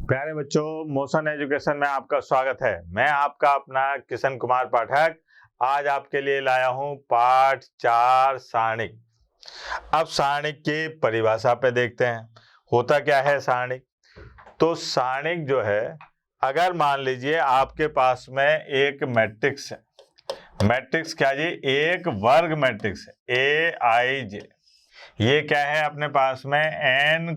प्यारे बच्चों, motion education में आपका स्वागत है। मैं आपका अपना किशन कुमार पाठक आज आपके लिए लाया हूं पाठ 4 सारणिक। अब सारणिक की परिभाषा पे देखते हैं, होता क्या है सारणिक। तो सारणिक जो है, अगर मान लीजिए आपके पास में एक मैट्रिक्स है। मैट्रिक्स क्या जी? एक वर्ग मैट्रिक्स है, AIJ। ये क्या है अपने पास में? n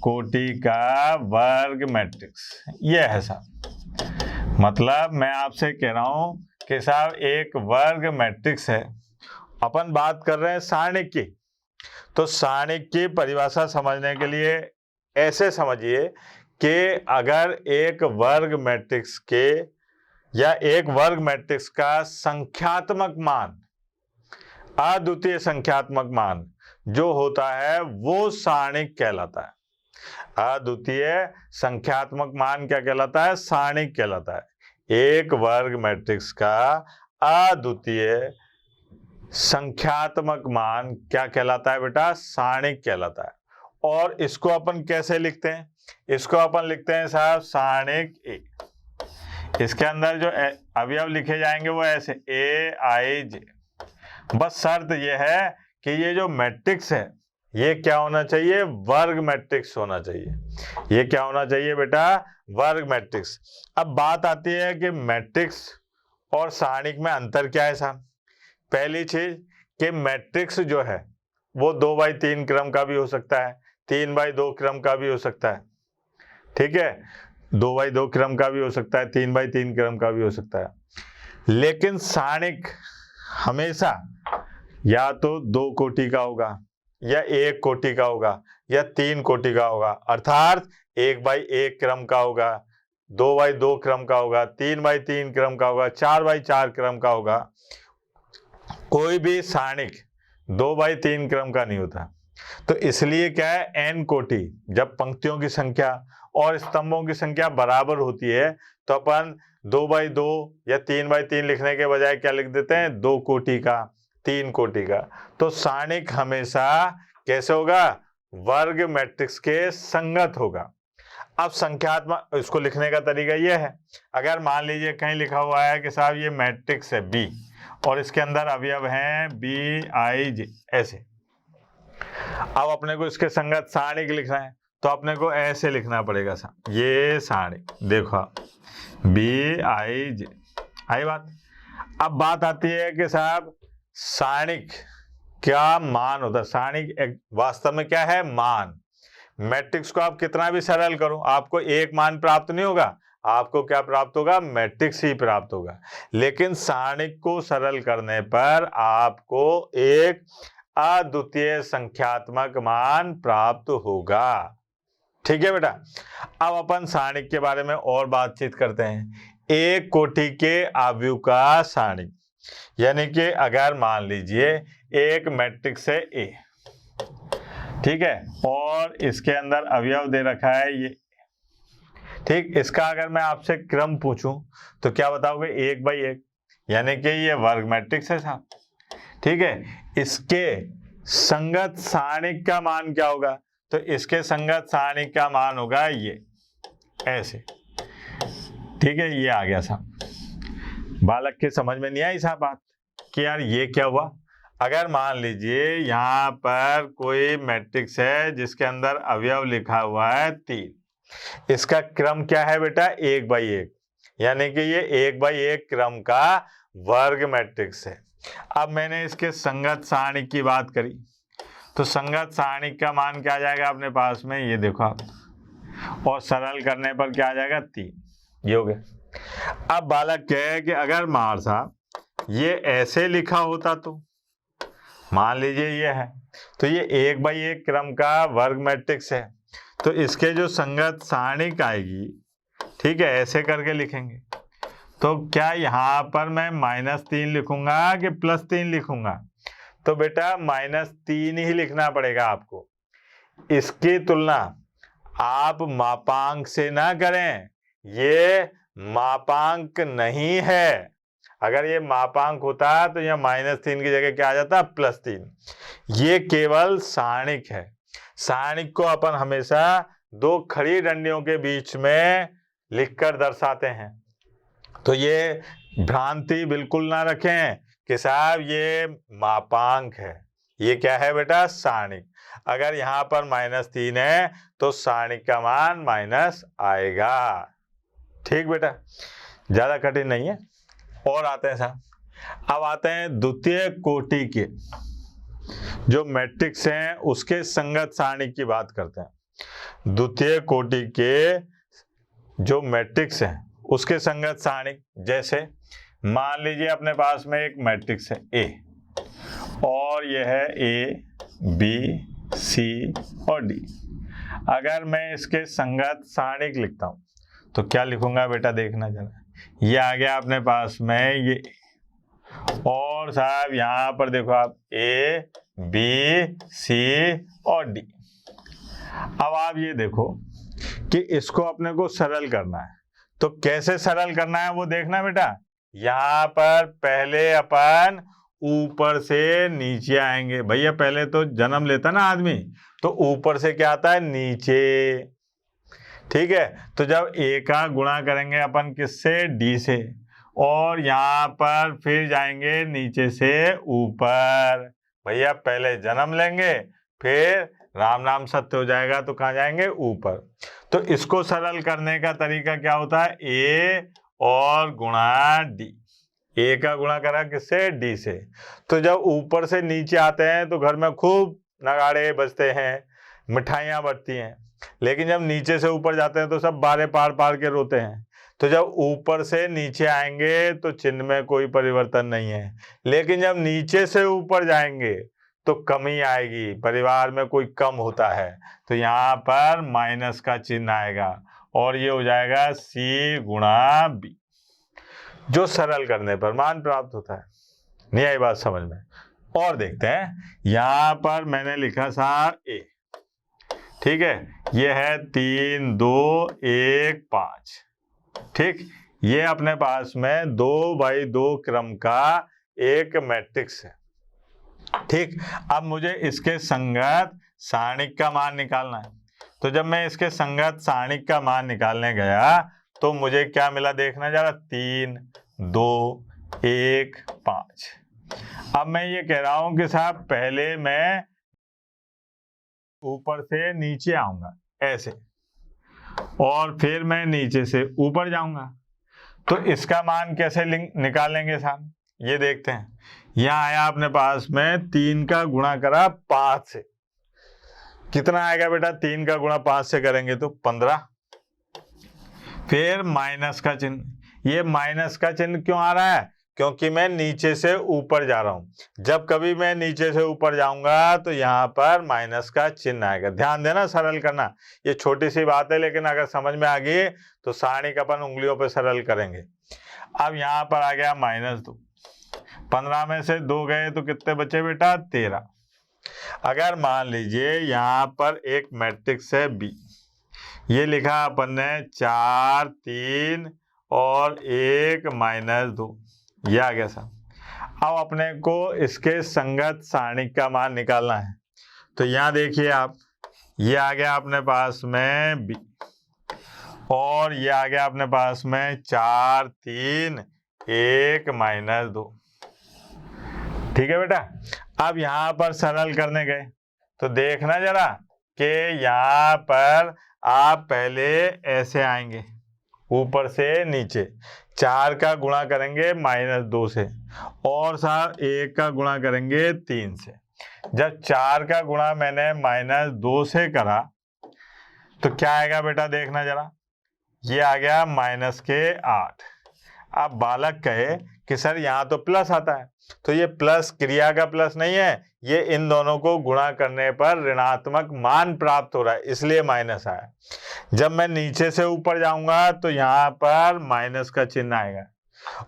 कोटि का वर्ग मैट्रिक्स। ये है साहब। मतलब मैं आपसे कह रहा हूं कि साहब एक वर्ग मैट्रिक्स है। अपन बात कर रहे हैं सारणिक की। तो सारणिक की परिभाषा समझने के लिए ऐसे समझिए कि अगर एक वर्ग मैट्रिक्स के या एक वर्ग मैट्रिक्स का संख्यात्मक मान, अद्वितीय संख्यात्मक मान जो होता है वो सारणिक कहलाता है। अद्वितीय संख्यात्मक मान क्या कहलाता है? सारणिक कहलाता है। एक वर्ग मैट्रिक्स का अद्वितीय संख्यात्मक मान क्या कहलाता है बेटा? सारणिक कहलाता है। और इसको अपन कैसे लिखते हैं? इसको अपन लिखते हैं साहब सारणिक A। इसके अंदर जो अवयव लिखे जाएंगे वो ऐसे AIJ। बस शर्त यह है कि ये जो मैट्रिक्स है ये क्या होना चाहिए? वर्ग मैट्रिक्स होना चाहिए। ये क्या होना चाहिए बेटा? वर्ग मैट्रिक्स। अब बात आती है कि मैट्रिक्स और सारणिक में अंतर क्या है साहब। पहली चीज कि मैट्रिक्स जो है वो 2/3 क्रम का भी हो सकता है, 3/2 क्रम का भी हो सकता है। ठीक है, 2/2 क्रम का भी हो सकता है, 3/3 क्रम का भी हो सकता है। लेकिन सारणिक हमेशा या तो 2 कोटि का होगा, या 1 कोटि का होगा, या 3 कोटि का होगा। अर्थात 1/1 क्रम का होगा, 2/2 क्रम का होगा, 3/3 क्रम का होगा, 4/4 क्रम का होगा। कोई भी सारणिक 2/3 क्रम का नहीं होता। तो इसलिए क्या है, n कोटि, जब पंक्तियों की संख्या और स्तंभों की संख्या बराबर होती है तो अपन 2/2 या 3/3 लिखने के बजाय क्या लिख देते हैं? 2 कोटि का, 3 कोटि का। तो सारणिक हमेशा कैसे होगा? वर्ग मैट्रिक्स के संगत होगा। अब संख्यात्मक इसको लिखने का तरीका यह है, अगर मान लीजिए कहीं लिखा हुआ है कि साहब ये मैट्रिक्स है B और इसके अंदर अवयव हैं BIJ ऐसे। अब अपने को इसके संगत सारणिक लिखना है तो अपने को ऐसे लिखना पड़ेगा साहब, ये सारणिक देखो BIJ। आई बात। अब बात आती है कि साहब सारणिक क्या मान होता है? सारणिक वास्तव में क्या है? मान। मैट्रिक्स को आप कितना भी सरल करो आपको एक मान प्राप्त नहीं होगा। आपको क्या प्राप्त होगा? मैट्रिक्स ही प्राप्त होगा। लेकिन सारणिक को सरल करने पर आपको एक अद्वितीय संख्यात्मक मान प्राप्त होगा। ठीक है बेटा। अब अपन सारणिक के बारे में और बातचीत करते हैं। एक कोटि के अवयव का सारणिक, यानी कि अगर मान लीजिए एक मैट्रिक्स है A, ठीक है, और इसके अंदर अवयव दे रखा है ये, ठीक। इसका अगर मैं आपसे क्रम पूछूं तो क्या बताओगे? 1/1, यानी कि ये वर्ग मैट्रिक्स है साहब। ठीक है, इसके संगत सारणिक का मान क्या होगा? तो इसके संगत सारणिक का मान होगा ये ऐसे। ठीक है, ये आ गया साहब। बालक के समझ में नहीं आई साहब बात कि यार ये क्या हुआ? अगर मान लीजिए यहाँ पर कोई मैट्रिक्स है जिसके अंदर अवयव लिखा हुआ है 3, इसका क्रम क्या है बेटा? 1/1, यानी कि ये 1/1 क्रम का वर्ग मैट्रिक्स है। अब मैंने इसके संगत सारणिक की बात करी तो संगत सारणिक का मान क्या आ जाएगा अपने पास में? ये देखो आप, और सरल करने पर क्या आ जाएगा? 3। ये हो गया। अब बालक कहे कि अगर मार साहब ये ऐसे लिखा होता तो मान लीजिए ये है, तो ये 1/1 क्रम का वर्ग मैट्रिक्स है, तो इसके जो संगत सारणिक आएगी, ठीक है, ऐसे करके लिखेंगे। तो क्या यहाँ पर मैं -3 लिखूंगा कि +3 लिखूंगा? तो बेटा -3 ही लिखना पड़ेगा आपको। इसकी तुलना आप मापांक से ना करें, ये मापांक नहीं है। अगर ये मापांक होता तो यहाँ -3 की जगह क्या आ जाता? +3। ये केवल सारणिक है। सारणिक को अपन हमेशा दो खड़ी डंडियों के बीच में लिखकर दर्शाते हैं। तो ये भ्रांति बिल्कुल ना रखें कि साहब ये मापांक है। ये क्या है बेटा? सारणिक। अगर यहाँ पर -3 है तो सारणिक का मान माइनस आएगा। ठीक बेटा, ज्यादा कठिन नहीं है। और आते हैं साहब, अब आते हैं द्वितीय कोटि के जो मैट्रिक्स हैं उसके संगत सारणी की बात करते हैं। द्वितीय कोटि के जो मैट्रिक्स हैं उसके संगत सारणी, जैसे मान लीजिए अपने पास में एक मैट्रिक्स है A और यह है A, B, C और D। अगर मैं इसके संगत सारणिक लिखता हूं तो क्या लिखूंगा बेटा? देखना जरा, ये आ गया अपने पास में ये, और साहब यहां पर देखो आप A, B, C और D। अब आप ये देखो कि इसको अपने को सरल करना है, तो कैसे सरल करना है वो देखना बेटा। यहां पर पहले अपन ऊपर से नीचे आएंगे। भैया पहले तो जन्म लेता ना आदमी, तो ऊपर से क्या आता है? नीचे। ठीक है, तो जब A का गुणा करेंगे अपन किससे? D से, और यहाँ पर फिर जाएंगे नीचे से ऊपर। भैया पहले जन्म लेंगे, फिर राम नाम सत्य हो जाएगा तो कहाँ जाएंगे? ऊपर। तो इसको सरल करने का तरीका क्या होता है? A और गुणा D। A का गुणा करा किससे? D से। तो जब ऊपर से नीचे आते हैं तो घर में खूब नगाड़े बजते हैं, मिठाइयाँ बटती हैं, लेकिन जब नीचे से ऊपर जाते हैं तो सब बारे पार पार के रोते हैं। तो जब ऊपर से नीचे आएंगे तो चिन्ह में कोई परिवर्तन नहीं है, लेकिन जब नीचे से ऊपर जाएंगे तो कमी आएगी, परिवार में कोई कम होता है, तो यहाँ पर माइनस का चिन्ह आएगा और ये हो जाएगा C गुणा B, जो सरल करने पर मान प्राप्त होता है। नहीं आई बात समझ में? और देखते हैं, यहाँ पर मैंने लिखा था A। ठीक है, ये है 3, 2, 1, 5। ठीक, ये अपने पास में 2x2 क्रम का एक मैट्रिक्स है। ठीक, अब मुझे इसके संगत सारणिक का मान निकालना है। तो जब मैं इसके संगत सारणिक का मान निकालने गया तो मुझे क्या मिला? देखना जरा, 3, 2, 1, 5। अब मैं ये कह रहा हूं कि साहब पहले मैं ऊपर से नीचे आऊंगा ऐसे, और फिर मैं नीचे से ऊपर जाऊंगा। तो इसका मान कैसे निकालेंगे साहब? ये देखते हैं। यहाँ आया अपने पास में 3 का गुणा करा 5 से, कितना आएगा बेटा? 3 का गुणा 5 से करेंगे तो 15। फिर माइनस का चिन्ह। ये माइनस का चिन्ह क्यों आ रहा है? क्योंकि मैं नीचे से ऊपर जा रहा हूं। जब कभी मैं नीचे से ऊपर जाऊंगा तो यहाँ पर माइनस का चिन्ह आएगा। ध्यान देना, सरल करना। ये छोटी सी बात है, लेकिन अगर समझ में आ गई तो सारणिक अपन उंगलियों पे सरल करेंगे। अब यहाँ पर आ गया -2। 15 में से 2 गए तो कितने बचे बेटा? 13। अगर मान लीजिए यहाँ पर एक मैट्रिक्स है B, ये लिखा अपन ने 4, 3 और 1 -2, ये आ गया साहब। अब अपने को इसके संगत सारणिक का मान निकालना है। तो यहाँ देखिए आप, ये आ गया अपने पास में B, और ये आ गया अपने पास में 4, 3, 1 -2। ठीक है बेटा, अब यहाँ पर सरल करने गए तो देखना जरा कि यहाँ पर आप पहले ऐसे आएंगे ऊपर से नीचे, 4 का गुणा करेंगे -2 से, और साहब 1 का गुणा करेंगे 3 से। जब 4 का गुणा मैंने -2 से करा तो क्या आएगा बेटा? देखना जरा, ये आ गया -8। अब बालक कहे कि सर यहाँ तो प्लस आता है, तो ये प्लस क्रिया का प्लस नहीं है, ये इन दोनों को गुणा करने पर ऋणात्मक मान प्राप्त हो रहा है, इसलिए माइनस आया। जब मैं नीचे से ऊपर जाऊंगा तो यहाँ पर माइनस का चिन्ह आएगा,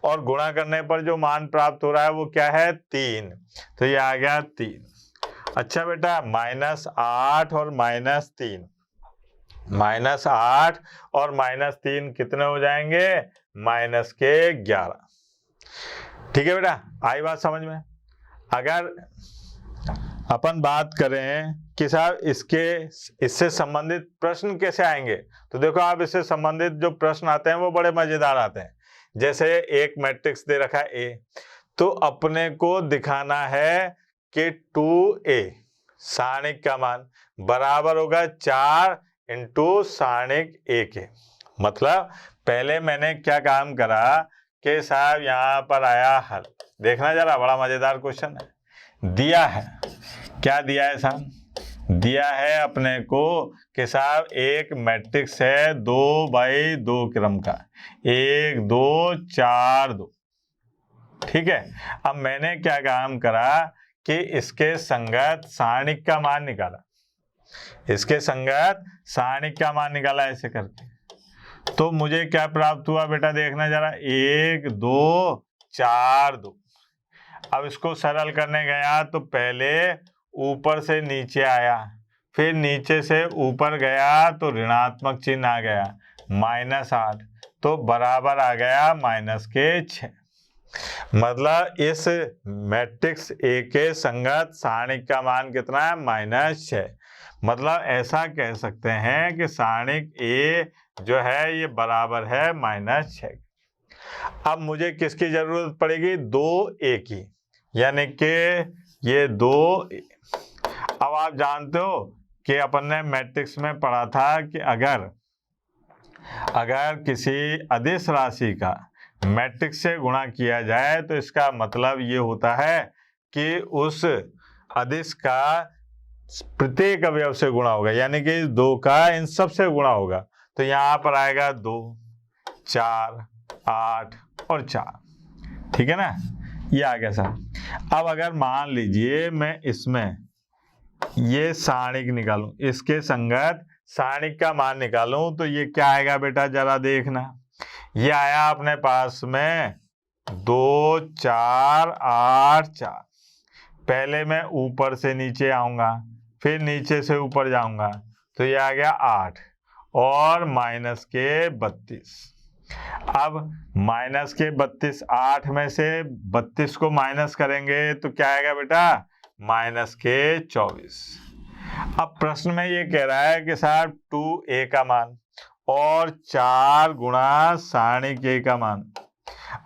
और गुणा करने पर जो मान प्राप्त हो रहा है वो क्या है? 3। तो ये आ गया 3। अच्छा बेटा, -8 और -3, -8 और -3 कितने हो जाएंगे? -11। ठीक है बेटा, आई बात समझ में? अगर अपन बात करें कि साहब इससे संबंधित प्रश्न कैसे आएंगे, तो देखो आप इससे संबंधित जो प्रश्न आते हैं वो बड़े मजेदार आते हैं। जैसे एक मैट्रिक्स दे रखा है ए, तो अपने को दिखाना है कि 2a सारणिक का मान बराबर होगा 4 इंटू सारणिक a के। मतलब पहले मैंने क्या काम करा कि साहब यहाँ पर आया हल, देखना जरा, बड़ा मजेदार क्वेश्चन है। दिया है, क्या दिया है साहब, दिया है अपने को कि साहब एक मैट्रिक्स है 2x2 क्रम का, 1 2 4 2, ठीक है। अब मैंने क्या काम करा कि इसके संगत सारणिक का मान निकाला, इसके संगत सारणिक का मान निकाला ऐसे करके, तो मुझे क्या प्राप्त हुआ बेटा, देखना जरा, 1 2 4 2। अब इसको सरल करने गया तो पहले ऊपर से नीचे आया, फिर नीचे से ऊपर गया तो ऋणात्मक चिन्ह आ गया, -8, तो बराबर आ गया -6। मतलब इस मैट्रिक्स ए के संगत सारणिक का मान कितना है, -6। मतलब ऐसा कह सकते हैं कि सारणिक ए जो है ये बराबर है -6। अब मुझे किसकी जरूरत पड़ेगी, 2a की, यानी कि ये 2। अब आप जानते हो कि अपन ने मैट्रिक्स में पढ़ा था कि अगर किसी अदिश राशि का मैट्रिक्स से गुणा किया जाए तो इसका मतलब ये होता है कि उस अदिश का प्रत्येक अवयव से गुणा होगा, यानी कि 2 का इन सब से गुणा होगा। तो यहाँ पर आएगा 2 4 8 और 4, ठीक है ना, ये आ गया साहब। अब अगर मान लीजिए मैं इसमें ये सारणिक निकालूं, इसके संगत सारणिक का मान निकालूं, तो ये क्या आएगा बेटा, जरा देखना। ये आया अपने पास में 2 4 8 4। पहले मैं ऊपर से नीचे आऊंगा, फिर नीचे से ऊपर जाऊंगा, तो ये आ गया 8 और -32। अब -32, 8 में से 32 को माइनस करेंगे तो क्या आएगा बेटा, -24। अब प्रश्न में ये कह रहा है कि साहब 2a का मान और 4 गुणा सारणिक a का मान।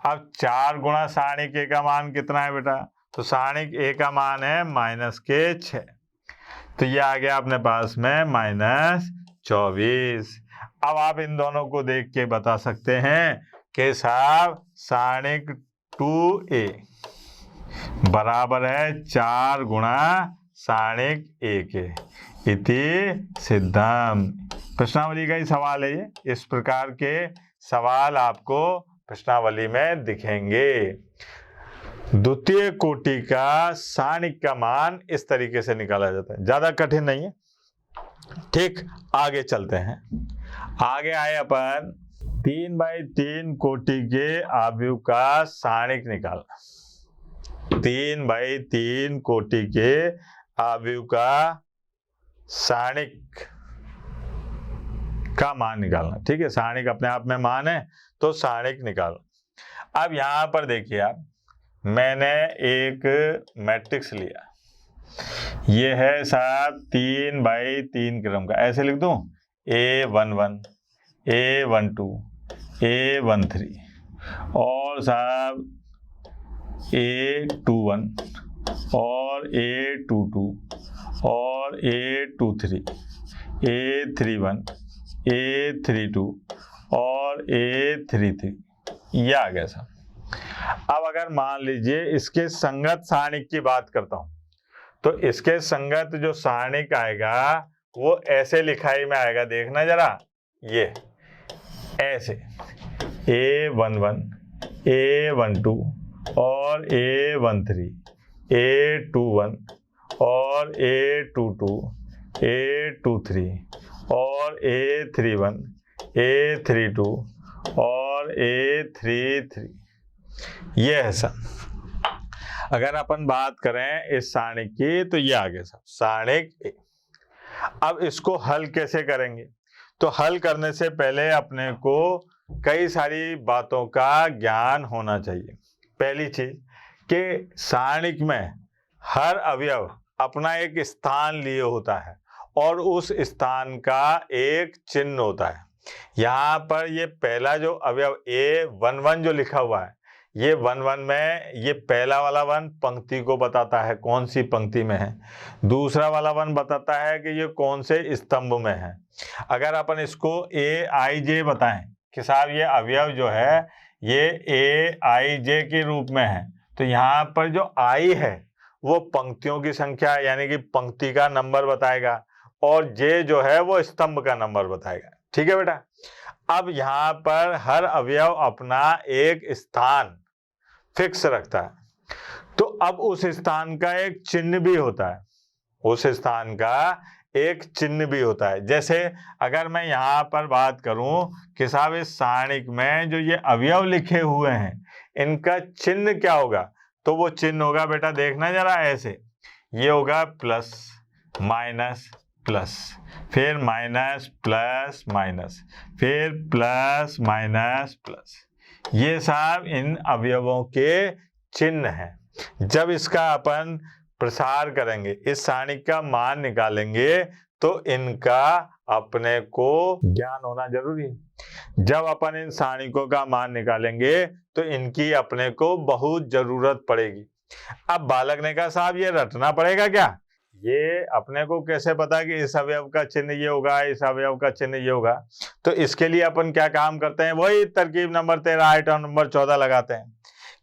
अब 4 गुणा सारणिक a का मान कितना है बेटा, तो सारणिक a का मान है -6, तो ये आ गया अपने पास में -24। अब आप इन दोनों को देख के बता सकते हैं कि साहब सारणिक 2a बराबर है 4 गुणा सारणिक a के, इति सिद्धम। प्रश्नावली का ही सवाल है ये, इस प्रकार के सवाल आपको प्रश्नावली में दिखेंगे। द्वितीय कोटि का सारणिक का मान इस तरीके से निकाला जाता है, ज्यादा कठिन नहीं है। ठीक, आगे चलते हैं। आगे आए अपन 3x3 कोटि के आव्यूह का सारणिक निकालना। 3x3 कोटि के आव्यूह का सारणिक का मान निकालना, ठीक है। सारणिक अपने आप में मान है तो सारणिक निकालना। अब यहां पर देखिए आप, मैंने एक मैट्रिक्स लिया, ये है साहब 3x3 क्रम का, ऐसे लिख दूं, A11 A12 A13 और साहब A21 और A22 और A23 A31 A32 और A33, ये आ गया साहब। अब अगर मान लीजिए इसके संगत सारणिक की बात करता हूं, तो इसके संगत जो सारणिक आएगा वो ऐसे लिखाई में आएगा, देखना जरा, ये ऐसे A11 A12 और A13 A21 और A22 A23 और A31 A32 और A33, ये है सब। अगर अपन बात करें इस सारणिक की तो ये आ गया सब सारणिक ए। अब इसको हल कैसे करेंगे, तो हल करने से पहले अपने को कई सारी बातों का ज्ञान होना चाहिए। पहली चीज कि सारणिक में हर अवयव अपना एक स्थान लिए होता है और उस स्थान का एक चिन्ह होता है। यहाँ पर ये पहला जो अवयव A11 जो लिखा हुआ है, ये 11 में ये पहला वाला 1 पंक्ति को बताता है कौन सी पंक्ति में है, दूसरा वाला 1 बताता है कि ये कौन से स्तंभ में है। अगर अपन इसको AIJ बताएं कि साहब ये अवयव जो है ये AIJ के रूप में है, तो यहाँ पर जो I है वो पंक्तियों की संख्या यानी कि पंक्ति का नंबर बताएगा और J जो है वो स्तंभ का नंबर बताएगा। ठीक है बेटा। अब यहाँ पर हर अवयव अपना एक स्थान फिक्स रखता है, तो अब उस स्थान का एक चिन्ह भी होता है, उस स्थान का एक चिन्ह भी होता है। जैसे अगर मैं यहाँ पर बात करूं कि साहब इस सारणिक में जो ये अवयव लिखे हुए हैं इनका चिन्ह क्या होगा, तो वो चिन्ह होगा बेटा, देखना जरा ऐसे, ये होगा प्लस माइनस प्लस, फिर माइनस प्लस माइनस, फिर प्लस माइनस प्लस। ये साहब इन अवयवों के चिन्ह हैं। जब इसका अपन प्रसार करेंगे, इस सारणिक का मान निकालेंगे, तो इनका अपने को ज्ञान होना जरूरी है। जब अपन इन सारणिकों का मान निकालेंगे तो इनकी अपने को बहुत जरूरत पड़ेगी। अब बालक ने कहा साहब ये रटना पड़ेगा क्या, ये अपने को कैसे पता कि इस अवयव का चिन्ह ये होगा, इस अवयव का चिन्ह ये होगा। तो इसके लिए अपन क्या काम करते हैं, वही तरकीब नंबर 13 आइटम नंबर 14 लगाते हैं।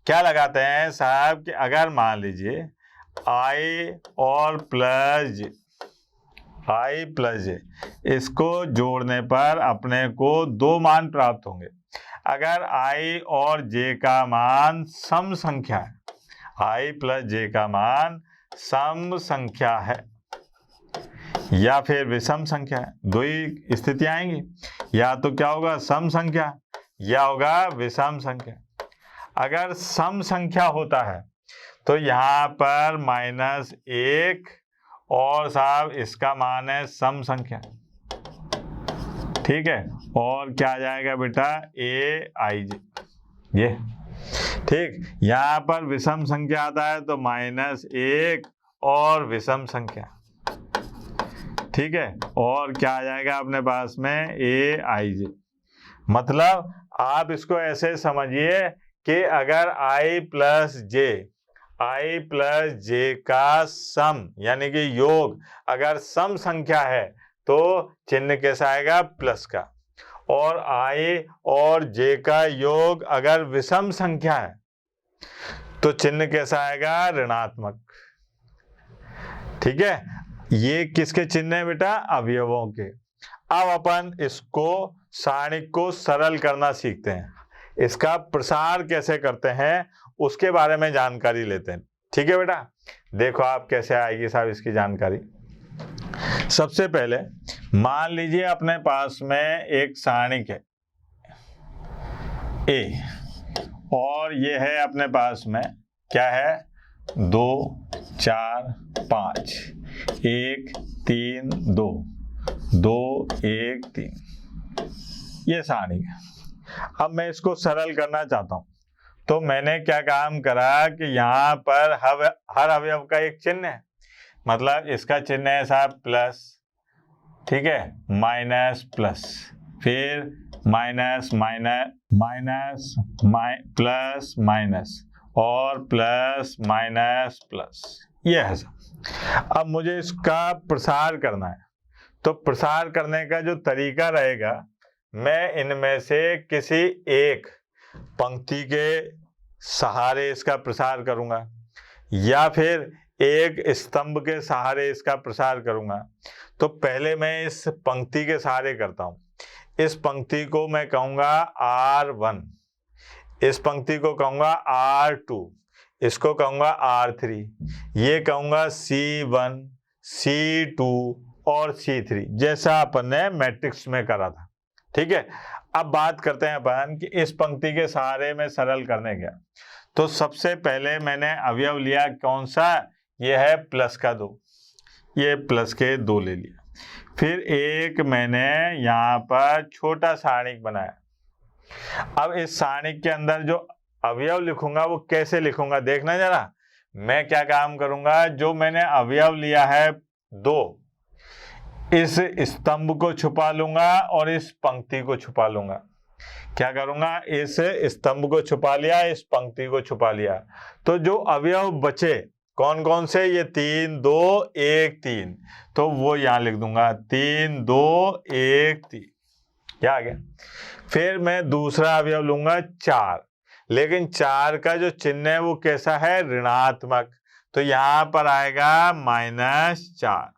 क्या लगाते हैं साहब कि अगर मान लीजिए I और प्लस I प्लस J, इसको जोड़ने पर अपने को 2 मान प्राप्त होंगे। अगर I और J का मान सम संख्या है, I प्लस J का मान सम संख्या है या फिर विषम संख्या है, दो ही स्थितियां आएंगी, या तो क्या होगा सम संख्या या होगा विषम संख्या। अगर सम संख्या होता है तो यहाँ पर -1 और साहब इसका मान है सम संख्या, ठीक है, और क्या आ जाएगा बेटा AIJ, ये ठीक। यहाँ पर विषम संख्या आता है तो -1 और विषम संख्या, ठीक है, और क्या आ जाएगा अपने पास में AIJ। मतलब आप इसको ऐसे समझिए कि अगर I प्लस J का सम यानी कि योग अगर सम संख्या है तो चिन्ह कैसा आएगा, प्लस का, और I और J का योग अगर विषम संख्या है तो चिन्ह कैसा आएगा, ऋणात्मक। ठीक है, ये किसके चिन्ह है बेटा, अवयवों के। अब अपन इसको सारणिक को सरल करना सीखते हैं, इसका प्रसार कैसे करते हैं उसके बारे में जानकारी लेते हैं। ठीक है बेटा, देखो आप कैसे आएगी साहब इसकी जानकारी। सबसे पहले मान लीजिए अपने पास में एक सारणिक है A और ये है अपने पास में क्या है 2 4 5 1 3 2 2 1 3, ये सारणिक है। अब मैं इसको सरल करना चाहता हूं तो मैंने क्या काम करा कि यहाँ पर हर अवयव का एक चिन्ह है, मतलब इसका चिन्ह है साहब प्लस, ठीक है, माइनस प्लस, फिर minus minus minus plus minus और प्लस माइनस प्लस, ये है सब। अब मुझे इसका प्रसार करना है, तो प्रसार करने का जो तरीका रहेगा, मैं इनमें से किसी एक पंक्ति के सहारे इसका प्रसार करूंगा या फिर एक स्तंभ के सहारे इसका प्रसार करूंगा। तो पहले मैं इस पंक्ति के सहारे करता हूं। इस पंक्ति को मैं कहूंगा R1, इस पंक्ति को कहूंगा R2, इसको कहूंगा R3, ये कहूंगा C1, C2 और C3, जैसा अपन ने मैट्रिक्स में करा था। ठीक है, अब बात करते हैं अपन कि इस पंक्ति के सहारे में सरल करने गया तो सबसे पहले मैंने अवयव लिया कौन सा, ये है प्लस का 2, ये प्लस के 2 ले लिया। फिर एक मैंने यहाँ पर छोटा सारणिक बनाया। अब इस सारणिक के अंदर जो अवयव लिखूंगा वो कैसे लिखूंगा देखना जरा, मैं क्या काम करूंगा, जो मैंने अवयव लिया है 2, इस स्तंभ को छुपा लूंगा और इस पंक्ति को छुपा लूंगा। क्या करूंगा, इस स्तंभ को छुपा लिया, इस पंक्ति को छुपा लिया, तो जो अवयव बचे कौन कौन से, ये 3 2 1 3, तो वो यहां लिख दूंगा 3 2 1 3। क्या आ गया। फिर मैं दूसरा अवयव लूंगा 4, लेकिन 4 का जो चिन्ह है वो कैसा है, ऋणात्मक, तो यहां पर आएगा -4।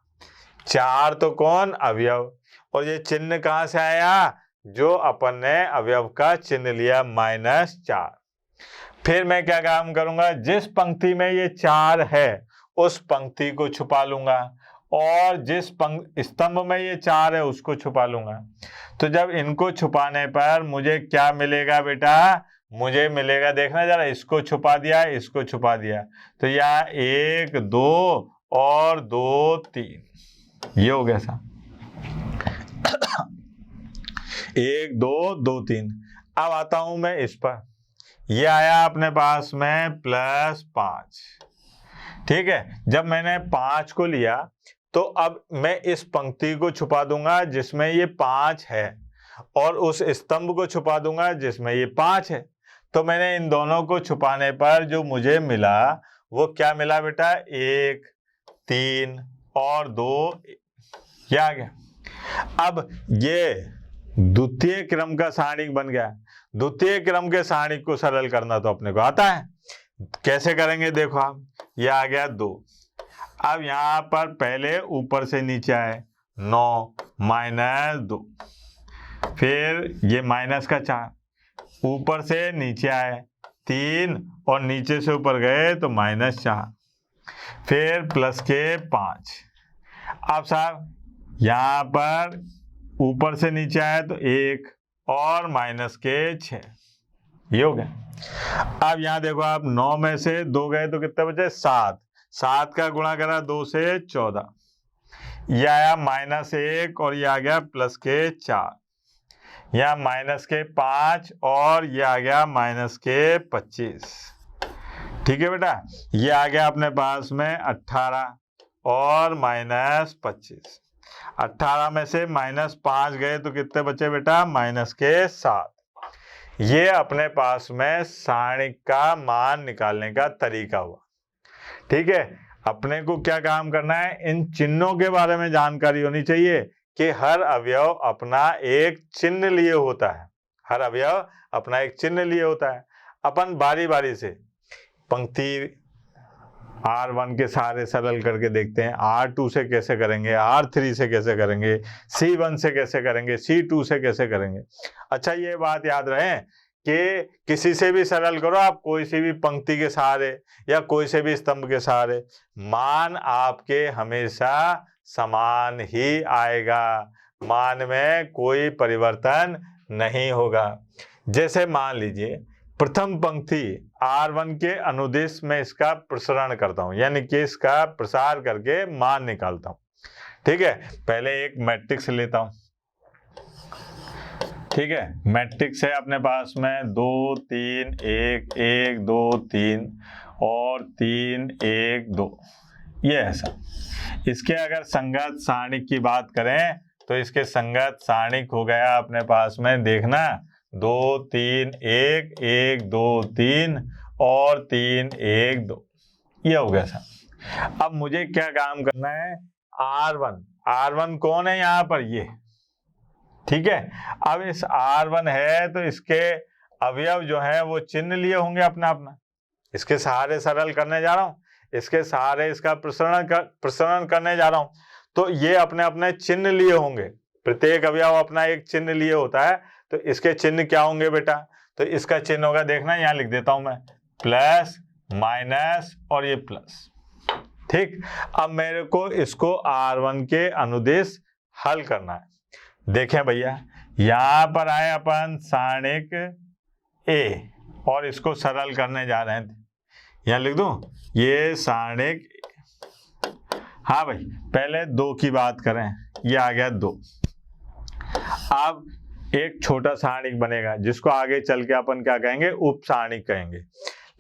4 तो कौन, अवयव, और ये चिन्ह कहां से आया, जो अपन ने अवयव का चिन्ह लिया -4। फिर मैं क्या काम करूंगा, जिस पंक्ति में ये 4 है उस पंक्ति को छुपा लूंगा, और जिस स्तंभ में ये 4 है उसको छुपा लूंगा। तो जब इनको छुपाने पर मुझे क्या मिलेगा बेटा, मुझे मिलेगा, देखना जरा, इसको छुपा दिया, इसको छुपा दिया, तो यहाँ 1 2 और 2 3, ये हो गया सा 1 2 2 3। अब आता हूं मैं इस पर, ये आया अपने पास में +5। ठीक है, जब मैंने 5 को लिया तो अब मैं इस पंक्ति को छुपा दूंगा जिसमें ये 5 है, और उस स्तंभ को छुपा दूंगा जिसमें ये 5 है। तो मैंने इन दोनों को छुपाने पर जो मुझे मिला वो क्या मिला बेटा, 1 3 और 2, ये आ गया। अब ये द्वितीय क्रम का सारणिक बन गया। द्वितीय क्रम के सारणिक को सरल करना तो अपने को आता है, कैसे करेंगे देखो आप, ये आ गया 2। अब यहां पर पहले ऊपर से नीचे आए 9 -2, फिर ये माइनस का 4, ऊपर से नीचे आए 3 और नीचे से ऊपर गए तो -4, फिर प्लस के 5। अब साहब यहाँ पर ऊपर से नीचे आए तो 1 और माइनस के 6, ये हो गया। अब यहाँ देखो आप, 9 में से 2 गए तो कितने बचे, 7, 7 का गुणा करा 2 से 14, ये आया -1 और ये आ गया प्लस के 4, यहाँ माइनस के 5 और ये आ गया माइनस के 25। ठीक है बेटा, ये आ गया अपने पास में 18 और -25। 18 में से -5 गए तो कितने बचे बेटा, माइनस के 7। ये अपने पास में सारणिक का मान निकालने का तरीका हुआ। ठीक है, अपने को क्या काम करना है, इन चिन्हों के बारे में जानकारी होनी चाहिए कि हर अवयव अपना एक चिन्ह लिए होता है, हर अवयव अपना एक चिन्ह लिए होता है। अपन बारी बारी से पंक्ति R1 के सारे सरल करके देखते हैं, R2 से कैसे करेंगे, R3 से कैसे करेंगे, C1 से कैसे करेंगे, C2 से कैसे करेंगे। अच्छा, ये बात याद रहे कि किसी से भी सरल करो आप, कोई सी भी पंक्ति के सहारे या कोई से भी स्तंभ के सहारे, मान आपके हमेशा समान ही आएगा, मान में कोई परिवर्तन नहीं होगा। जैसे मान लीजिए प्रथम पंक्ति R1 के अनुदिश में इसका प्रसरण करता हूं, यानी कि इसका प्रसार करके मान निकालता हूं। ठीक है, पहले एक मैट्रिक्स लेता हूं। ठीक है, मैट्रिक्स है अपने पास में 2 3 1 1 2 3 और 3 1 2, ये ऐसा। इसके अगर संगत सारणिक की बात करें तो इसके संगत सारणिक हो गया अपने पास में, देखना 2 3 1 1 2 3 और 3 1 2, ये हो गया सर। अब मुझे क्या काम करना है, R1 कौन है यहाँ पर, ये। ठीक है, अब इस R1 है तो इसके अवयव जो है वो चिन्ह लिए होंगे अपना अपना, इसके सहारे सरल करने जा रहा हूं, इसके सहारे इसका प्रसरण करने जा रहा हूं, तो ये अपने अपने चिन्ह लिए होंगे, प्रत्येक अवयव अपना एक चिन्ह लिए होता है। तो इसके चिन्ह क्या होंगे बेटा, तो इसका चिन्ह होगा, देखना यहाँ लिख देता हूं मैं, प्लस माइनस और ये प्लस। ठीक, अब मेरे को इसको R1 के अनुदिश हल करना है। देखें भैया, यहां पर आए अपन सारणिक A और इसको सरल करने जा रहे हैं, यहां लिख दूं ये सारणिक। हाँ भाई, पहले 2 की बात करें, ये आ गया 2। अब एक छोटा सारणिक बनेगा जिसको आगे चल के अपन क्या कहेंगे, उप सारणिक कहेंगे।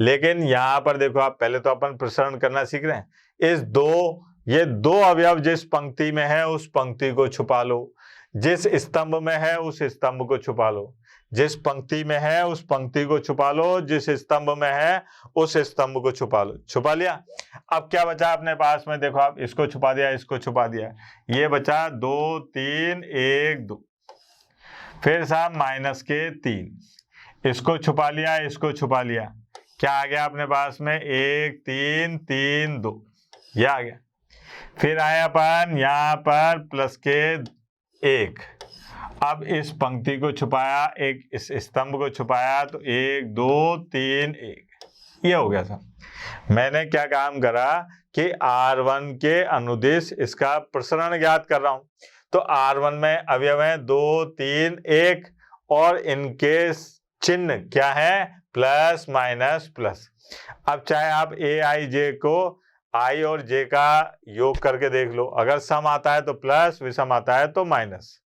लेकिन यहाँ पर देखो आप, पहले तो अपन प्रसरण करना सीख रहे हैं। ये दो अवयव जिस पंक्ति में है उस पंक्ति को छुपा लो, जिस स्तंभ में है उस स्तंभ को छुपा लो, जिस पंक्ति में है उस पंक्ति को छुपा लो, जिस स्तंभ में है उस स्तंभ को छुपा लो। छुपा लिया। अब क्या बचा अपने पास में, देखो आप, इसको छुपा दिया, इसको छुपा दिया, ये बचा 2 3 1 2। फिर साहब माइनस के 3, इसको छुपा लिया, इसको छुपा लिया, क्या आ गया अपने पास में 1 3 3 2, ये आ गया। फिर आया अपन यहाँ पर प्लस के 1, अब इस पंक्ति को छुपाया, एक इस स्तंभ को छुपाया, तो 1 2 3 1, ये हो गया सब। मैंने क्या काम करा कि R1 के अनुदिश इसका प्रसरण ज्ञात कर रहा हूं। तो R1 में अवयव है 2 3 1 और इनके चिन्ह क्या है, प्लस माइनस प्लस। अब चाहे आप AIJ को I और J का योग करके देख लो, अगर सम आता है तो प्लस, विषम आता है तो माइनस।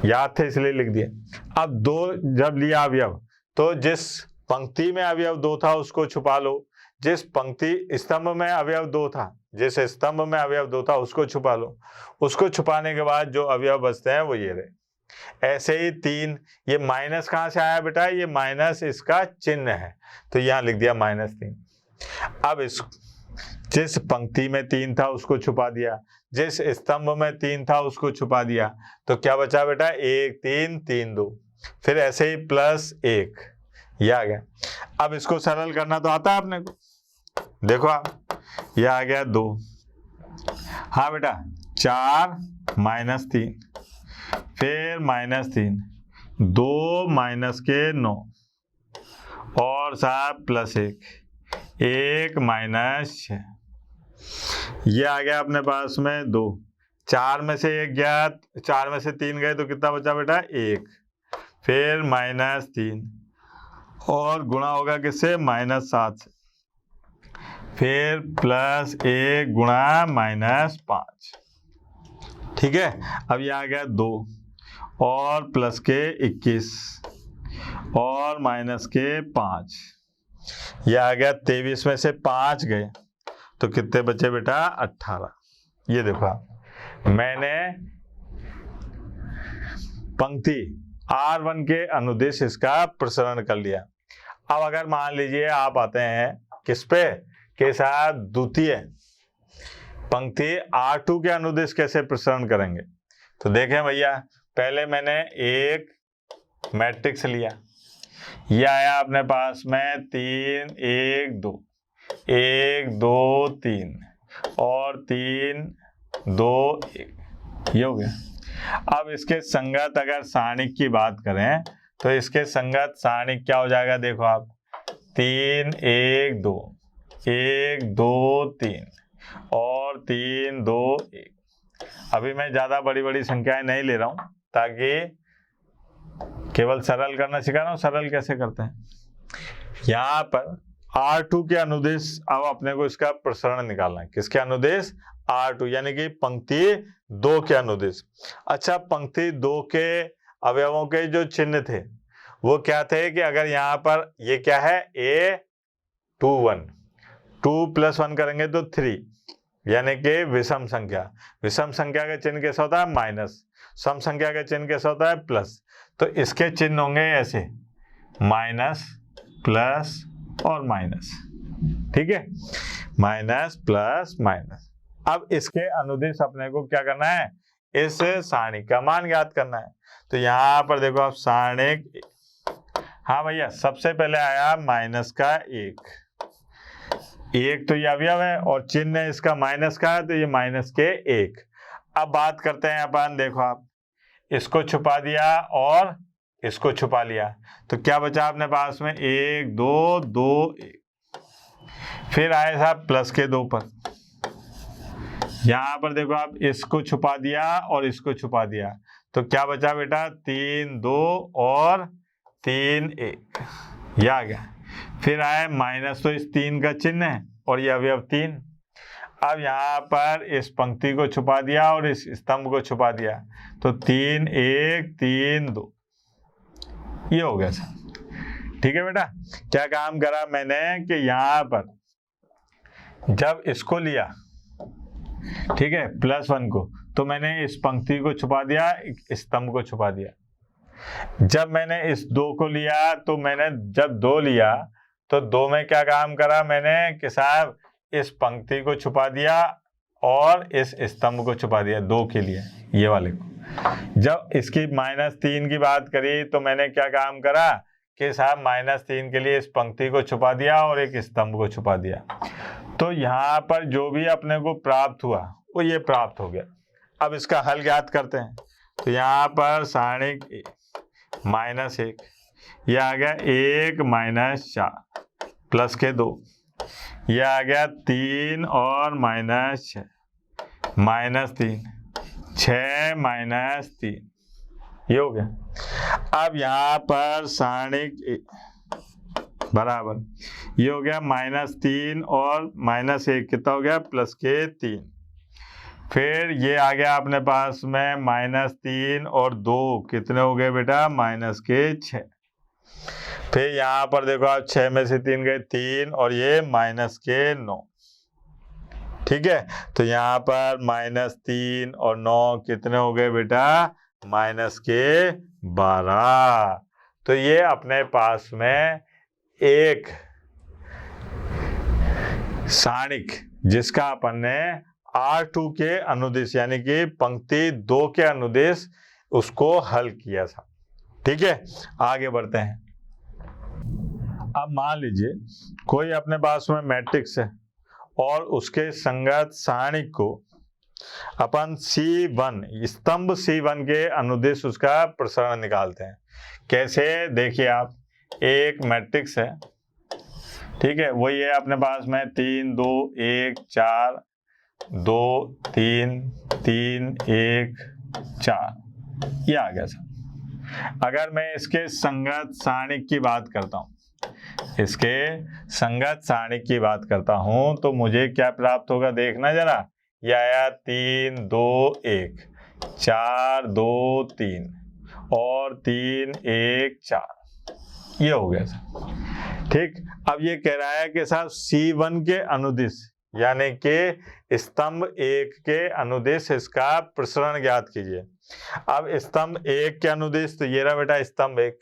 याद थे इसलिए लिख दिया। अब 2 जब लिया अवयव, तो जिस पंक्ति में अवयव 2 था उसको छुपा लो, जिस पंक्ति स्तंभ में अवयव 2 था, जिस स्तंभ में अवयव 2 था उसको छुपा लो। उसको छुपाने के बाद जो अवयव बचते हैं वो ये रहे। ऐसे ही 3, ये माइनस कहाँ से आया बेटा, ये माइनस इसका चिन्ह है, तो यहाँ लिख दिया -3। अब इस जिस पंक्ति में 3 था उसको छुपा दिया, जिस स्तंभ में 3 था उसको छुपा दिया, तो क्या बचा बेटा 1 3 3 2। फिर ऐसे ही +1, ये आ गया। अब इसको सरल करना तो आता है अपने को, देखो आप, ये आ गया 2। हाँ बेटा 4 -3, फिर -3, 2 माइनस के 9 और साहब +1, 1 -6, ये आ गया अपने पास में 2। 4 में से 1 गया, 4 में से 3 गए तो कितना बचा बेटा 1, फिर -3 और गुणा होगा किससे, -7 से, फिर +1 गुणा -5, ठीक है। अब ये आ गया 2 और प्लस के 21 और माइनस के 5, ये आ गया 23 में से 5 गए तो कितने बचे बेटा 18। ये देखो आप, मैंने पंक्ति R1 के अनुदेश इसका प्रसरण कर लिया। अब अगर मान लीजिए आप आते हैं किस पे, के साथ द्वितीय पंक्ति R2 के अनुदेश कैसे प्रसरण करेंगे, तो देखें भैया, पहले मैंने एक मैट्रिक्स लिया, ये आया अपने पास में 3 1 2 1 2 3 और 3 2 1, ये हो गया। अब इसके संगत अगर सारणिक की बात करें तो इसके संगत सारणिक क्या हो जाएगा, देखो आप, 3 1 2 1 2 3 और 3 2 1। अभी मैं ज़्यादा बड़ी बड़ी संख्याएं नहीं ले रहा हूं, ताकि केवल सरल करना सिखा रहा हूं, सरल कैसे करते हैं। यहाँ पर R2 के अनुदेश, अब अपने को इसका प्रसरण निकालना है। किसके अनुदेश, R2, यानी कि पंक्ति 2 के अनुदेश। अच्छा, पंक्ति 2 के अवयवों के जो चिन्ह थे वो क्या थे कि अगर यहाँ पर ये क्या है, A2 1, 2 + 1 करेंगे तो 3, यानी कि विषम संख्या। विषम संख्या का चिन्ह कैसा होता है, माइनस। सम संख्या का चिन्ह कैसा होता है, प्लस। तो इसके चिन्ह होंगे ऐसे, माइनस प्लस और माइनस, ठीक है, माइनस प्लस माइनस। अब इसके अनुदिश अपने को क्या करना है, इस सारणिक का मान ज्ञात करना है। तो यहाँ पर देखो आप, सारणिक, हाँ भैया, सबसे पहले आया माइनस का 1, तो ये अवयव है और चिन्ह इसका माइनस का है, तो ये -1। अब बात करते हैं अपन, देखो आप, इसको छुपा दिया और इसको छुपा लिया, तो क्या बचा अपने पास में, 1 2 2 1। फिर आए साहब प्लस के 2 पर, यहाँ पर देखो आप, इसको छुपा दिया और इसको छुपा दिया, तो क्या बचा बेटा, 3 2 और 3 1, ये आ गया। फिर आए माइनस, तो इस 3 का चिन्ह है और ये अवयव 3। अब यहाँ पर इस पंक्ति को छुपा दिया और इस स्तंभ को छुपा दिया, तो 3 1 3 2, ये हो गया सर, ठीक है बेटा। क्या काम करा मैंने कि यहाँ पर जब इसको लिया, ठीक है, +1 को, तो मैंने इस पंक्ति को छुपा दिया, स्तंभ को छुपा दिया। जब मैंने इस 2 को लिया, तो मैंने जब 2 लिया तो 2 में क्या काम करा मैंने कि साहब इस पंक्ति को छुपा दिया और इस स्तंभ को छुपा दिया 2 के लिए, ये वाले को। जब इसकी -3 की बात करी तो मैंने क्या काम करा कि साहब -3 के लिए इस पंक्ति को छुपा दिया और एक स्तंभ को छुपा दिया। तो यहाँ पर जो भी अपने को प्राप्त हुआ वो ये प्राप्त हो गया। अब इसका हल ज्ञात करते हैं। तो यहाँ पर सारणिक -1, ये आ गया 1 - 4 प्लस के 2, ये आ गया 3 और -6 -3, 6 - 3, ये हो गया। अब यहाँ पर सारणिक बराबर, ये हो गया -3 और -1 कितना हो गया प्लस के 3। फिर ये आ गया अपने पास में -3 और 2 कितने हो गए बेटा -6। फिर यहाँ पर देखो आप 6 में से 3 गए 3 और ये -9, ठीक है। तो यहाँ पर -3 और 9 कितने हो गए बेटा -12। तो ये अपने पास में एक सारणिक जिसका अपन ने R2 के अनुदिश यानी कि पंक्ति 2 के अनुदिश उसको हल किया था, ठीक है। आगे बढ़ते हैं। अब मान लीजिए कोई अपने पास में मैट्रिक्स है और उसके संगत सारणिक को अपन C1 स्तंभ C1 के अनुदिश उसका प्रसरण निकालते हैं। कैसे, देखिए आप, एक मैट्रिक्स है, ठीक है, वही है अपने पास में 3 2 1 4 2 3 3 1 4, ये आ गया सर। अगर मैं इसके संगत सारणिक की बात करता हूँ, इसके संगत सारणिक की बात करता हूँ तो मुझे क्या प्राप्त होगा देखना जरा। ये आया 3 2 1 4 2 3 और 3 1 4, ये हो गया सर, ठीक। अब ये कह रहा है कि साहब C1 के अनुदिश यानी कि स्तंभ 1 के अनुदिश इसका प्रसरण ज्ञात कीजिए। अब स्तंभ 1 के अनुदिश तो ये रहा बेटा स्तंभ 1।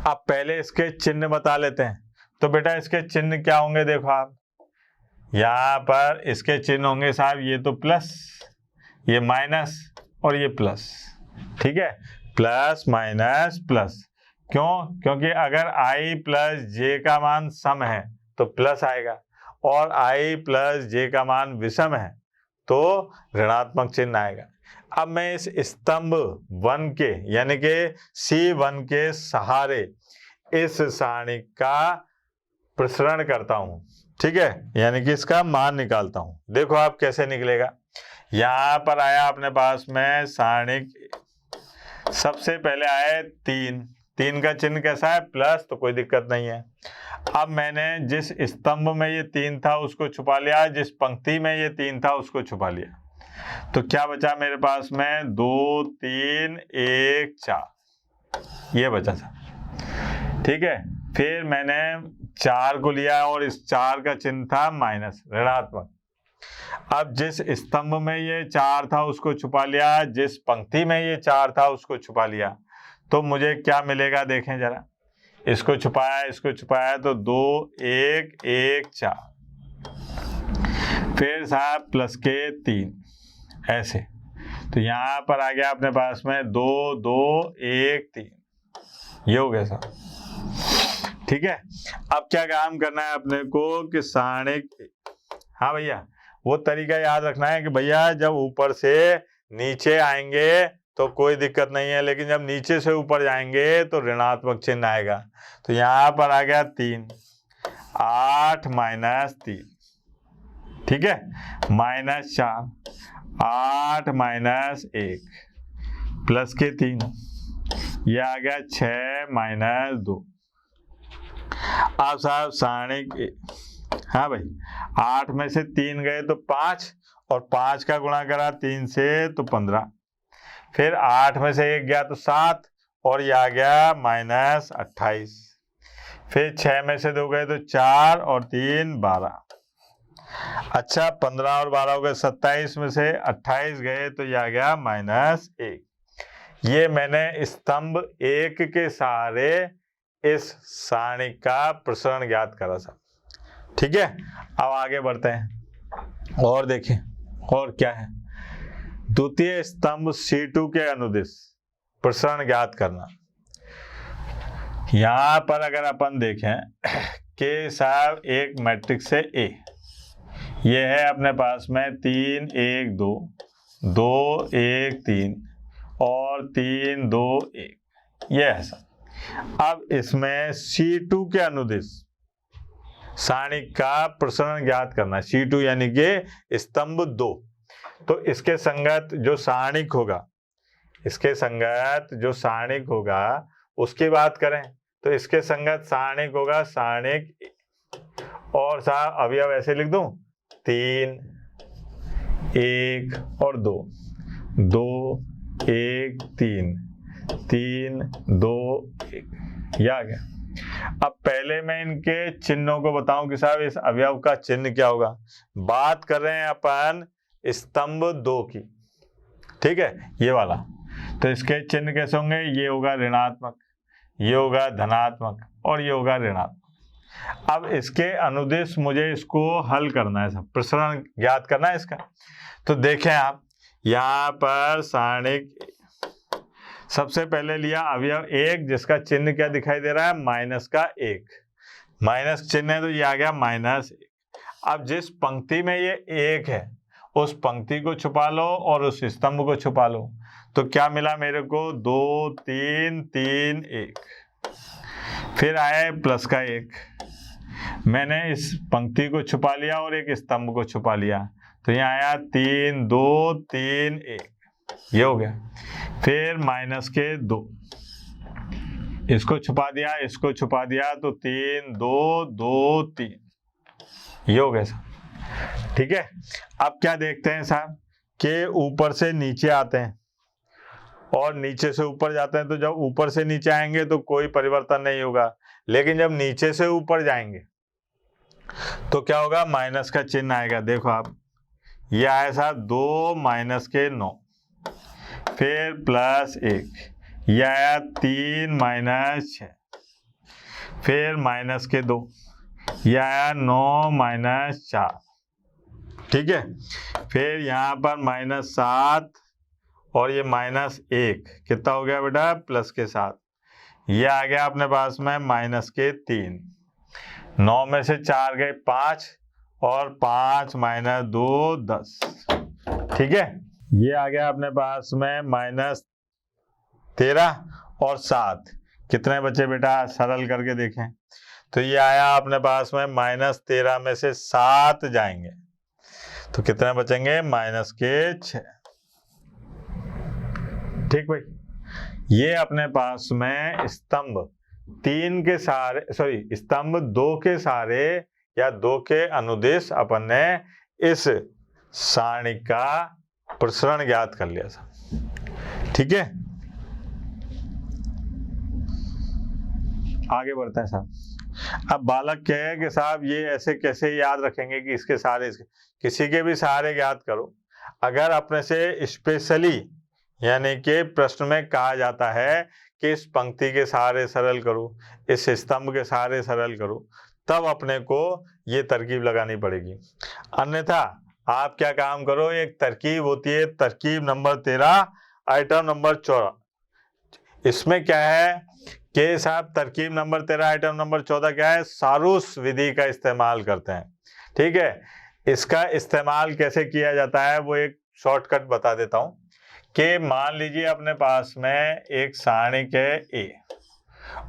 अब पहले इसके चिन्ह बता लेते हैं। तो बेटा इसके चिन्ह क्या होंगे, देखो आप यहाँ पर इसके चिन्ह होंगे साहब, ये तो प्लस, ये माइनस और ये प्लस, ठीक है, प्लस माइनस प्लस। क्यों? क्योंकि अगर i प्लस जे का मान सम है तो प्लस आएगा और i प्लस जे का मान विषम है तो ऋणात्मक चिन्ह आएगा। अब मैं इस स्तंभ 1 के यानी कि C1 के सहारे इस सारणिक का प्रसरण करता हूं, ठीक है, यानी कि इसका मान निकालता हूं। देखो आप कैसे निकलेगा। यहाँ पर आया अपने पास में सारणिक, सबसे पहले आए 3 का चिन्ह कैसा है प्लस, तो कोई दिक्कत नहीं है। अब मैंने जिस स्तंभ में ये 3 था उसको छुपा लिया, जिस पंक्ति में ये 3 था उसको छुपा लिया, तो क्या बचा मेरे पास में 2 3 1 4, ये बचा था, ठीक है। फिर मैंने 4 को लिया और इस 4 का चिन्ह था माइनस, ऋणात्मक। अब जिस स्तंभ में ये 4 था उसको छुपा लिया, जिस पंक्ति में ये 4 था उसको छुपा लिया, तो मुझे क्या मिलेगा देखें जरा। इसको छुपाया तो 2 1 1 4, फिर साहब प्लस के 3, ऐसे। तो यहाँ पर आ गया अपने पास में 2 2 1 3, ये हो गया साहब, ठीक है। अब क्या काम करना है अपने को कि सारणिक, हाँ भैया, वो तरीका याद रखना है कि भैया जब ऊपर से नीचे आएंगे तो कोई दिक्कत नहीं है, लेकिन जब नीचे से ऊपर जाएंगे तो ऋणात्मक चिन्ह आएगा। तो यहाँ पर आ गया 3 8 - 3, ठीक है, -4 8 - 1 प्लस के 3, यह आ गया 6 - 2। अब साहब सारणिक, हाँ भाई, 8 में से 3 गए तो 5 और 5 का गुणा करा 3 से तो 15, फिर 8 में से 1 गया तो 7 और ये आ गया -28। फिर 6 में से 2 गए तो 4 और 3 12। अच्छा 15 और 12 हो गए 27 में से 28 गए तो ये आ गया -1। ये मैंने स्तंभ 1 के सहारे इस सारणी का प्रसरण ज्ञात करा था। ठीक है, अब आगे बढ़ते हैं और देखें और क्या है। द्वितीय स्तंभ C2 के अनुदिश प्रसरण ज्ञात करना। यहां पर अगर अपन देखें कि साहब एक मैट्रिक्स है A, ये है अपने पास में 3 1 2 2 1 3 और 3 2 1, ये है सब। अब इसमें C2 के अनुदिश सारणी का प्रसरण ज्ञात करना। C2 यानी कि स्तंभ 2। तो इसके संगत जो सारणिक होगा, इसके संगत जो सारणिक होगा उसकी बात करें तो इसके संगत सारणिक होगा सारणिक, और साहब अवयव ऐसे लिख दूं 3 1 और 2 2 1 3 3 2 1, यह आ गया। अब पहले मैं इनके चिन्हों को बताऊं कि साहब इस अवयव का चिन्ह क्या होगा। बात कर रहे हैं अपन स्तंभ 2 की, ठीक है, ये वाला। तो इसके चिन्ह कैसे होंगे, ये होगा ऋणात्मक, ये होगा धनात्मक और ये होगा ऋणात्मक। अब इसके अनुदिश मुझे इसको हल करना है, सब प्रसरण ज्ञात करना है इसका। तो देखें आप यहाँ पर सारणिक सबसे पहले लिया अवयव 1 जिसका चिन्ह क्या दिखाई दे रहा है, -1, माइनस चिन्ह है तो ये आ गया -1। अब जिस पंक्ति में ये 1 है उस पंक्ति को छुपा लो और उस स्तंभ को छुपा लो, तो क्या मिला मेरे को 2 3 3 1। फिर आया प्लस का 1, मैंने इस पंक्ति को छुपा लिया और एक स्तंभ को छुपा लिया, तो यहाँ आया 3 2 3 1, ये हो गया। फिर -2, इसको छुपा दिया इसको छुपा दिया तो 3 2 2 3, ये हो गया साहब। ठीक है, अब क्या देखते हैं साहब कि ऊपर से नीचे आते हैं और नीचे से ऊपर जाते हैं। तो जब ऊपर से नीचे आएंगे तो कोई परिवर्तन नहीं होगा, लेकिन जब नीचे से ऊपर जाएंगे तो क्या होगा, माइनस का चिन्ह आएगा। देखो आप, ये आया साहब 2 -9, फिर +1, ये आया 3 -6, फिर -2, ये आया 9 -4, ठीक है। फिर यहाँ पर -7 और ये -1, कितना हो गया बेटा, प्लस के साथ, ये आ गया अपने पास में -3। 9 में से 4 गए 5 और 5 -2 10, ठीक है। ये आ गया अपने पास में -13 और 7, कितने बचे बेटा, सरल करके देखें तो ये आया अपने पास में -13 में से 7 जाएंगे तो कितने बचेंगे, -6। ठीक भाई, ये अपने पास में स्तंभ 3 के सहारे, स्तंभ 2 के सहारे या 2 के अनुदिश अपन ने इस सारणी का प्रसरण ज्ञात कर लिया था। ठीक है, आगे बढ़ते हैं साहब। अब बालक कहे कि साहब ये ऐसे कैसे याद रखेंगे कि इसके सहारे, किसी के भी सहारे ज्ञात करो। अगर अपने से स्पेशली यानी कि प्रश्न में कहा जाता है कि इस पंक्ति के सहारे सरल करो, इस स्तंभ के सहारे सरल करो, तब अपने को ये तरकीब लगानी पड़ेगी। अन्यथा आप क्या काम करो, एक तरकीब होती है तरकीब नंबर 13 आइटम नंबर 14। इसमें क्या है कि साहब तरकीब नंबर 13 आइटम नंबर 14 क्या है, सारूस विधि का इस्तेमाल करते हैं। ठीक है, इसका इस्तेमाल कैसे किया जाता है वो एक शॉर्टकट बता देता हूं कि मान लीजिए अपने पास में एक सारणिक है A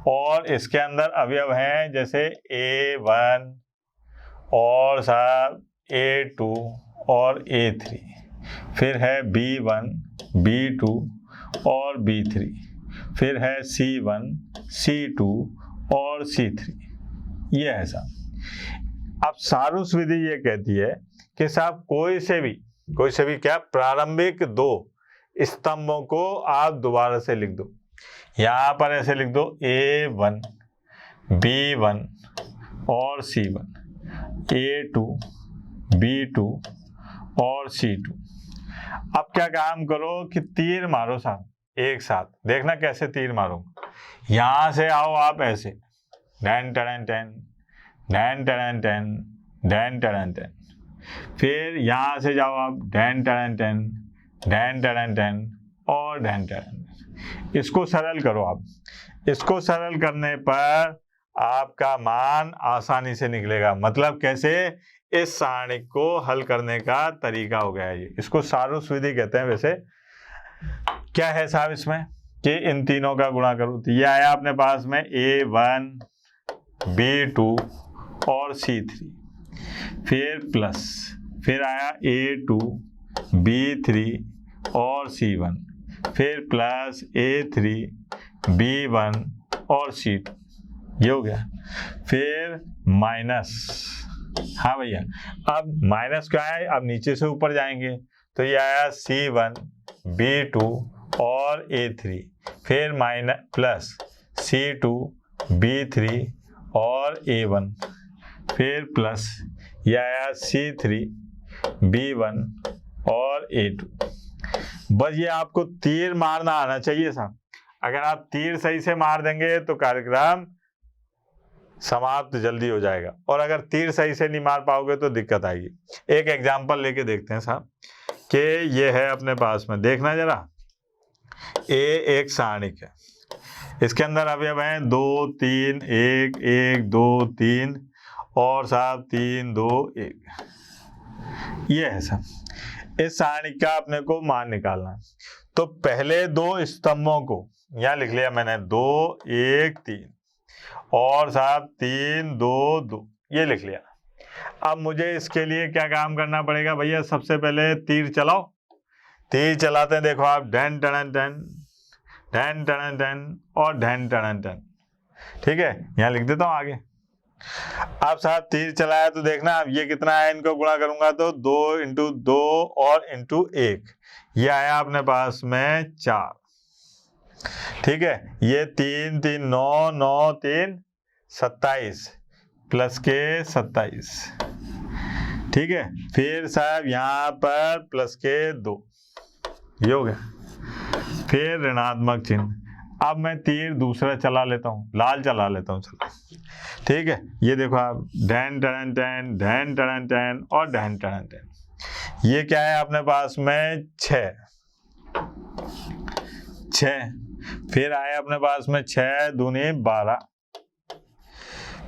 और इसके अंदर अवयव हैं जैसे A1 और साहब A2 और A3, फिर है B1 B2 और B3, फिर है C1 C2 और C3, ये है साहब। अब सारूस विधि ये कहती है कि साहब कोई से भी क्या प्रारंभिक 2 स्तंभों को आप दोबारा से लिख दो। यहाँ पर ऐसे लिख दो A1 B1 और C1, A2 B2 और C2। अब क्या काम करो कि तीर मारो साहब एक साथ, देखना कैसे तीर मारो। यहां से आओ आप ऐसे, डैन टन टन डैन टन टन डैन टन टन, फिर यहां से जाओ आप डैन टन टन डैन टन टन और डैन टन। इसको सरल करो आप। इसको सरल करने पर आपका मान आसानी से निकलेगा। मतलब कैसे? इस सारणिक को हल करने का तरीका हो गया है ये। इसको सारूस विधि कहते हैं। वैसे क्या है साहब इसमें कि इन तीनों का गुणा करो, तो ये आया अपने पास में A1 B2 और C3, फिर प्लस, फिर आया A2 B3 और C1, फिर प्लस A3 B1 और C2, ये हो गया। फिर माइनस, हाँ भैया, अब माइनस क्या है? अब नीचे से ऊपर जाएंगे तो ये आया C1 B2 और A3, फिर माइनस प्लस C2 B3 और A1, फिर प्लस ये आया C3 B1 और A2। बस ये आपको तीर मारना आना चाहिए साहब। अगर आप तीर सही से मार देंगे तो कार्यक्रम समाप्त जल्दी हो जाएगा, और अगर तीर सही से नहीं मार पाओगे तो दिक्कत आएगी। एक एग्जांपल लेके देखते हैं साहब कि ये है अपने पास में, देखना जरा। ए एक सारणिक है, इसके अंदर अवयव हैं 2 3 1 1 2 3 और साहब 3 2 1। ये है साहब इस सारणिक का अपने को मान निकालना। तो पहले दो स्तंभों को यहाँ लिख लिया मैंने, 2 1 3 और साहब 3 2 2, ये लिख लिया। अब मुझे इसके लिए क्या काम करना पड़ेगा भैया? सबसे पहले तीर चलाओ। तीर चलाते हैं, देखो आप, डैन टन टन डैन टन टन और डैन टन टन। ठीक है, यहाँ लिख देता हूँ आगे। अब साहब तीर चलाया तो देखना अब ये कितना है, इनको गुणा करूंगा तो 2 × 2 और × 1, ये आया अपने पास में 4। ठीक है, ये 3 3 9 9 3 27 प्लस के 27। ठीक है, फिर साहब यहाँ पर प्लस के 2, ये हो गया। फिर ऋणात्मक चिन्ह। अब मैं तीर दूसरा चला लेता हूँ, लाल चला लेता हूँ, चलो। ठीक है, ये देखो आप, डैन टन टन डैन टन टन और डैन टन टन। ये क्या है अपने पास में? 6। फिर आया अपने पास में 6 दूनी 12,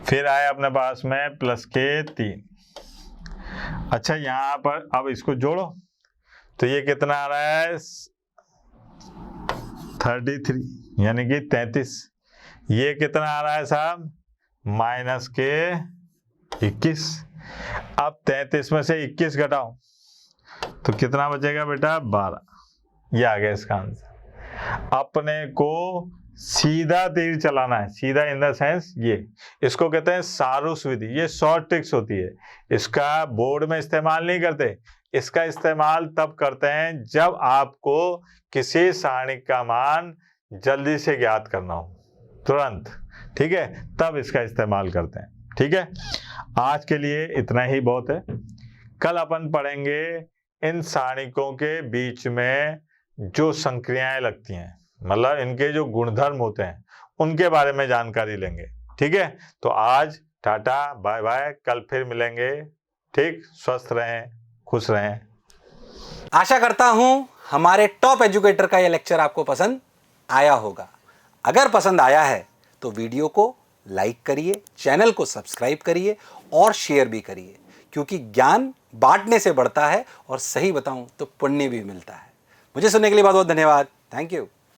फिर आया अपने पास में प्लस के 3। अच्छा, यहाँ पर अब इसको जोड़ो तो ये कितना आ रहा है? 33 यानी कि 33। ये कितना आ रहा है साहब? माइनस के 21। अब 33 में से 21 घटाओ तो कितना बचेगा बेटा? 12। ये आ गया इसका आंसर। अपने को सीधा तीर चलाना है, सीधा इन द सेंस ये, इसको कहते हैं सारूस विधि। ये शॉर्ट ट्रिक्स होती है, इसका बोर्ड में इस्तेमाल नहीं करते। इसका इस्तेमाल तब करते हैं जब आपको किसी सारणिक का मान जल्दी से ज्ञात करना हो, तुरंत। ठीक है, तब इसका इस्तेमाल करते हैं। ठीक है, आज के लिए इतना ही बहुत है। कल अपन पढ़ेंगे इन सारणिकों के बीच में जो संक्रियाएं लगती हैं, मतलब इनके जो गुणधर्म होते हैं, उनके बारे में जानकारी लेंगे। ठीक है, तो आज टाटा बाय बाय, कल फिर मिलेंगे। ठीक, स्वस्थ रहें, खुश रहें। आशा करता हूं हमारे टॉप एजुकेटर का यह लेक्चर आपको पसंद आया होगा। अगर पसंद आया है तो वीडियो को लाइक करिए, चैनल को सब्सक्राइब करिए और शेयर भी करिए, क्योंकि ज्ञान बांटने से बढ़ता है और सही बताऊं तो पुण्य भी मिलता है। मुझे सुनने के लिए बहुत बहुत धन्यवाद। Thank you.